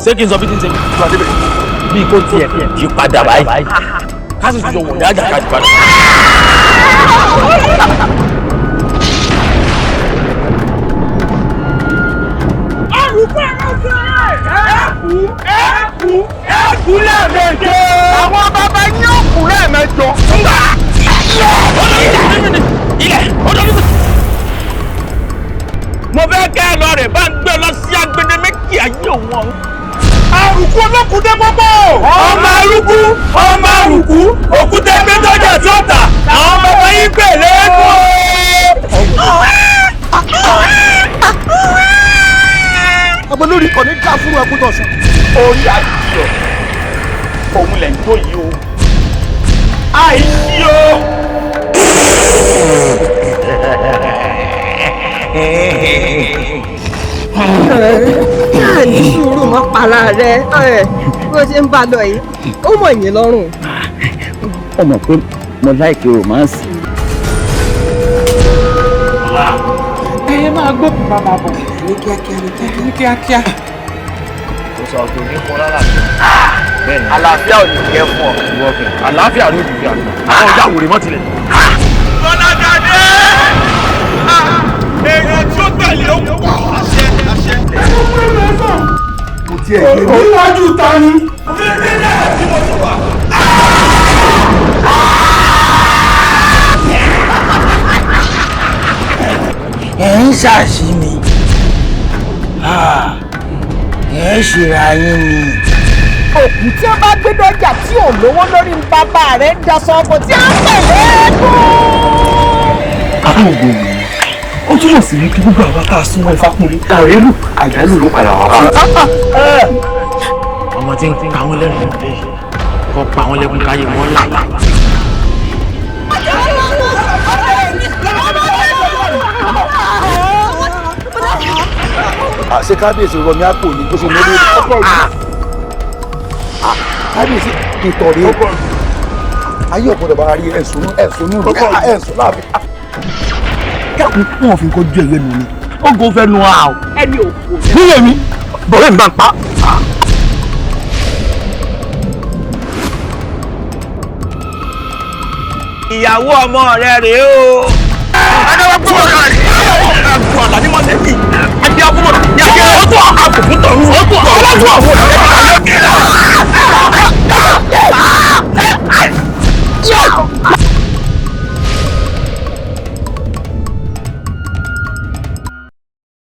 ṣé kí n sọ bí ti ń ṣe bí kò tiẹ̀ yí padà báyìí ká sì jọ wọ̀nyí àjàkadì padà. ẹ̀kú lẹ́ẹ̀mejì àwọn bàbá yín ò kú lẹ́ẹ̀mejọ. ilẹ̀ ọdún mo fẹ́ kẹ́ ẹ lọ rẹ̀ bá ń gbé lọ sí agbede méjì ayé òun. Àrùkú olókùdé gbogbo. ọmọ Àrùkú òkúta ẹgbẹ́ tọ́jà tí ó tà àwọn bàbá yín gbè lẹ́kọ̀ọ́. ọmọ lórí kan ní ká fún ẹkún tó sùn. orí àdìyọ òun lẹ̀ ń tó yìí o àìsí o. ní sùúrù mọ́ para rẹ̀ bó ṣe ń bá lọ yìí ó mọ̀ yín lọ́rùn. ó mọ̀ pé mo láìkí romance. ẹ máa gbọ́ bàbá bọ̀ ní kíákíá. kò sọ pé ní fún rárá bẹ́ẹ̀ ni àlàáfíà ò ní kẹ́ fún ọ àlàáfíà ló dùn bí àná àwọn ọjà wòrè mọ́ tilẹ̀. Bọ́lágadé èèyàn tí ó tẹ̀lé ó pọ̀ àṣẹ. kò tiẹ̀ yé mi. Iwájú ta ni. ẹ̀ ń ṣàṣì mi ẹ̀ ń ṣèrà yín ni. òkú tí ó bá gbé dọ́jà tí ò lówó lórí bàbá rẹ̀ ń daṣọ ọkọ̀ tí a ń tẹ̀lé kú. àwọn ògbó mi ó túmọ̀ sí wípé gbogbo àwọn tá a súnmọ́ Ifakunle àrélù àjálù ló padà wà wá. ọmọ tí ń pa wọn lẹ́rìn lè kọ́ pa wọn lẹ́kùn káyé wọn láyà. ṣé kábíyèsí rọmi àpò ní bó ṣe lórí ọkọ mi. kábíyèsí ìtọ̀rí ayé ọ̀pọ̀lọpọ̀ bá rí ẹ̀sùn láàfin. kẹ́kùn fún òfin kó ju ẹ̀yẹ nù ni ó gò fẹ́ nu àá. ẹni òkú. nílé mi bọ̀rẹ́ mi bá ń pa. ìyàwó ọmọ rẹ rèé o. adéwọ́ gbọ́dọ̀ rẹ̀ àgùn àlàní mọ́tẹ́kì.